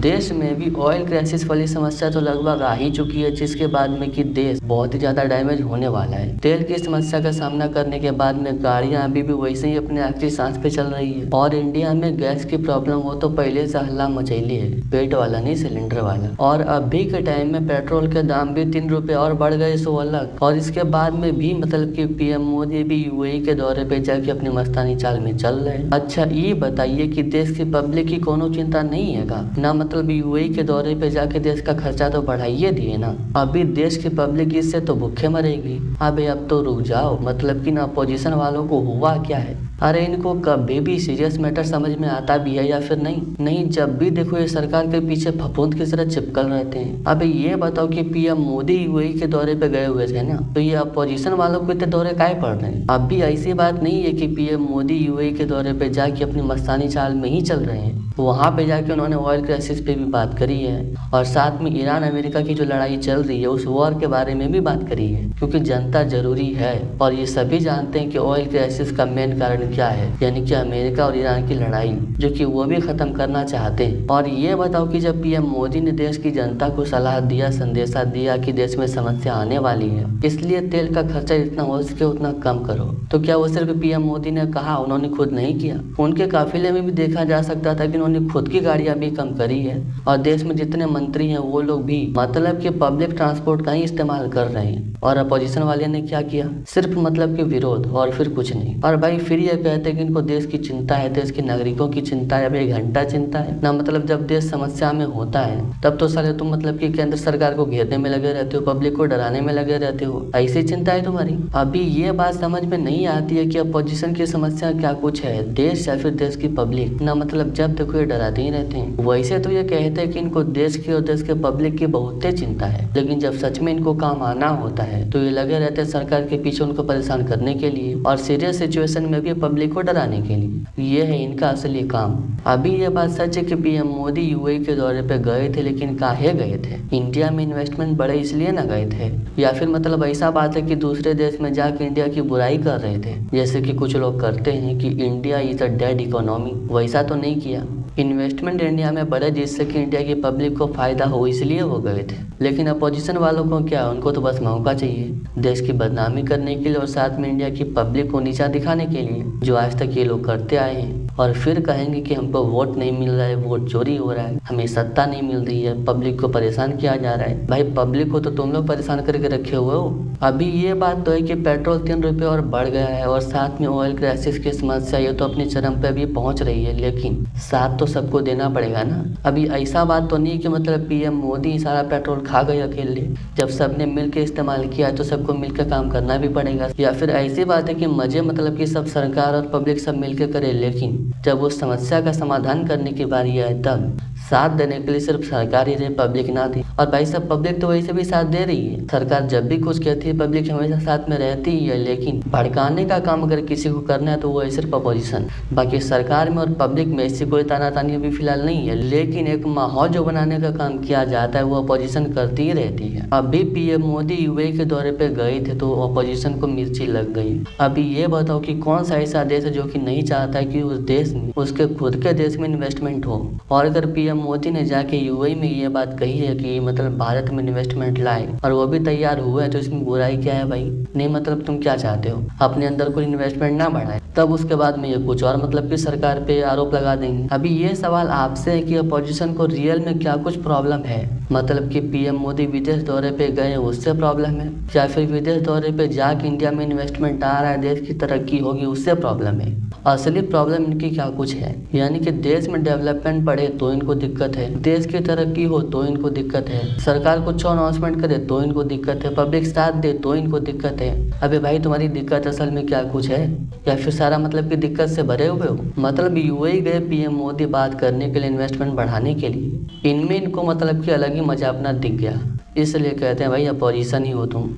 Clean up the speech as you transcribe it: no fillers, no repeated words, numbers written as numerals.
देश में भी ऑयल क्राइसिस वाली समस्या तो लगभग आ ही चुकी है, जिसके बाद में कि देश बहुत ही ज्यादा डैमेज होने वाला है। तेल की समस्या का सामना करने के बाद में गाड़ियां अभी भी वैसे ही अपने आखिरी सांस पे चल रही है और इंडिया में गैस की प्रॉब्लम हो तो पहले से हल्ला मचैली है, पेट वाला नहीं सिलेंडर वाला। और अभी के टाइम में पेट्रोल के दाम भी 3 रुपए और बढ़ गए सो अलग। और इसके बाद में भी मतलब कि पीएम मोदी भी यूएई के दौरे पे जाके अपनी मस्तानी चाल में चल रहे हैं। अच्छा ये बताइए कि देश की पब्लिक की कोनो चिंता नहीं है का ना, मतलब यूएई के दौरे पे जाके देश का खर्चा तो बढ़ाइए दिए ना। अभी देश की पब्लिक इससे तो भूखे मरेगी। अबे अब तो रुक जाओ, मतलब कि ना अपोजिशन वालों को हुआ क्या है। अरे इनको कभी भी सीरियस मैटर समझ में आता भी है या फिर नहीं जब भी देखो ये सरकार के पीछे फफूंद की तरह चिपकल रहते हैं। अबे ये बताओ कि पीएम मोदी यूएई के दौरे पे गए हुए थे ना, तो ये अपोजिशन वालों को इतने दौरे काहे पड़ रहे हैं। अभी ऐसी बात नहीं है कि पीएम मोदी यूएई के दौरे पे जाके अपनी मस्तानी चाल में ही चल रहे हैं। वहां पे जाके उन्होंने ऑयल क्राइसिस पे भी बात करी है और साथ में ईरान अमेरिका की जो लड़ाई चल रही है उस वॉर के बारे में भी बात करी है, क्योंकि जनता जरूरी है। और ये सभी जानते हैं कि ऑयल क्राइसिस का मेन कारण क्या है, यानी कि अमेरिका और ईरान की लड़ाई, जो कि वो भी खत्म करना चाहते हैं। और ये बताओ कि जब पीएम मोदी ने देश की जनता को सलाह दिया, संदेशा दिया कि देश में समस्या आने वाली है, इसलिए तेल का खर्चा जितना हो सके उतना कम करो, तो क्या वो सिर्फ पीएम मोदी ने कहा, उन्होंने खुद नहीं किया। उनके काफिले में भी देखा जा सकता था कि उन्होंने खुद की गाड़ियां भी कम करी है और देश में जितने मंत्री हैं वो लोग भी मतलब कि पब्लिक ट्रांसपोर्ट का ही इस्तेमाल कर रहे हैं। और अपोजिशन वाले ने क्या किया, सिर्फ मतलब कि विरोध और फिर कुछ नहीं। और भाई फिर ये कहते हैं कि इनको देश की चिंता है, देश के नागरिकों की चिंता है। अब 1 घंटा चिंता है ना, मतलब जब देश समस्या में होता है तब तो साले तुम मतलब कि केंद्र सरकार को घेरने में लगे रहते हो, पब्लिक को डराने में लगे रहते हो। ऐसी चिंता है तुम्हारी। अभी ये बात समझ में नहीं आती है कि अपोजिशन की समस्या क्या कुछ है, देश या फिर देश की पब्लिक ना, मतलब जब देखो ये डराते ही रहते हैं। वैसे तो ये कहते हैं कि इनको देश की और देश के पब्लिक की बहुत चिंता है, लेकिन जब सच में इनको काम आना होता है तो ये लगे रहते हैं सरकार के पीछे उनको परेशान करने के लिए और सीरियस सिचुएशन में भी पब्लिक को डराने के लिए। ये है इनका असली काम। अभी ये बात सच है कि पीएम मोदी यूएई के दौरे पे गए थे, लेकिन काहे गए थे, इंडिया में इन्वेस्टमेंट बढ़े इसलिए ना गए थे, या फिर मतलब ऐसा बात है कि दूसरे देश में जाके इंडिया की बुराई कर रहे थे, जैसे कि कुछ लोग करते हैं कि India is a dead economy. वैसा तो नहीं किया, इन्वेस्टमेंट इंडिया में बढ़े जिससे कि इंडिया की पब्लिक को फायदा हो इसलिए वो गए थे। लेकिन अपोजिशन वालों को क्या, उनको तो बस मौका चाहिए देश की बदनामी करने के लिए और साथ में इंडिया की पब्लिक को नीचा दिखाने के लिए, जो आज तक ये लोग करते आए हैं। और फिर कहेंगे कि हमको वोट नहीं मिल रहा है, वोट चोरी हो रहा है, हमें सत्ता नहीं मिल रही है, पब्लिक को परेशान किया जा रहा है। भाई पब्लिक को तो तुम लोग परेशान करके रखे हुए हो। अभी ये बात तो है कि पेट्रोल 3 रुपए और बढ़ गया है और साथ में ऑयल क्राइसिस की समस्या ये तो अपनी चरम पे भी पहुंच रही है, लेकिन साथ तो सबको देना पड़ेगा ना। अभी ऐसा बात तो नहीं कि मतलब पीएम मोदी सारा पेट्रोल खा गए अकेले, जब सबने मिलकर इस्तेमाल किया तो सबको मिलकर काम करना भी पड़ेगा। या फिर ऐसी बात है कि मजे मतलब कि सब सरकार और पब्लिक सब मिलकर करे, लेकिन जब उस समस्या का समाधान करने की बारी आए तब साथ देने के लिए सिर्फ सरकार ही रहे, पब्लिक ना थी। और भाई सब पब्लिक तो वैसे भी साथ दे रही है, सरकार जब भी कुछ कहती है पब्लिक हमेशा साथ में रहती ही है, लेकिन भड़काने का काम अगर किसी को करना है तो वो है सिर्फ अपोजिशन। बाकी सरकार में और पब्लिक में ऐसी कोई तानातानी अभी फिलहाल नहीं है, लेकिन एक माहौल जो बनाने का काम किया जाता है वो अपोजिशन करती ही रहती है। अभी पीएम मोदी यूएई के दौरे पे गए थे तो अपोजिशन को मिर्ची लग गई। अभी ये बताओ कि कौन सा ऐसा देश है जो कि नहीं चाहता है कि उस देश में, उसके खुद के देश में इन्वेस्टमेंट हो। और अगर पीएम मोदी ने जाके यूएई में ये बात कही है कि मतलब भारत में इन्वेस्टमेंट लाए और वो भी तैयार हुआ है, तो इसमें बुराई क्या है भाई। नहीं मतलब तुम क्या चाहते हो, अपने अंदर कोई इन्वेस्टमेंट ना बढ़ाए, तब उसके बाद में ये कुछ और मतलब कि सरकार पे आरोप लगा देंगे। अभी ये सवाल आपसे है कि अपोजिशन को रियल में क्या कुछ प्रॉब्लम है, मतलब कि पीएम मोदी विदेश दौरे पे गए उससे प्रॉब्लम है, या फिर विदेश दौरे पे जाके इंडिया में इन्वेस्टमेंट आ रहा है, देश की तरक्की होगी उससे प्रॉब्लम है। असली प्रॉब्लम इनकी क्या कुछ है, यानी कि देश में डेवलपमेंट बढ़े तो इनको दिक्कत है, देश की तरक्की हो तो इनको दिक्कत है, सरकार कुछ अनाउंसमेंट करे तो इनको दिक्कत है, पब्लिक साथ दे तो इनको दिक्कत है। अबे भाई तुम्हारी दिक्कत असल में क्या कुछ है, या फिर सारा मतलब कि दिक्कत से भरे हुए हो। मतलब यूएई गए पीएम मोदी बात करने के लिए, इन्वेस्टमेंट बढ़ाने के लिए, इनमें इनको मतलब कि अलग ही मजा अपना दिख गया, इसलिए कहते हैं भाई अपोजिशन ही हो तुम।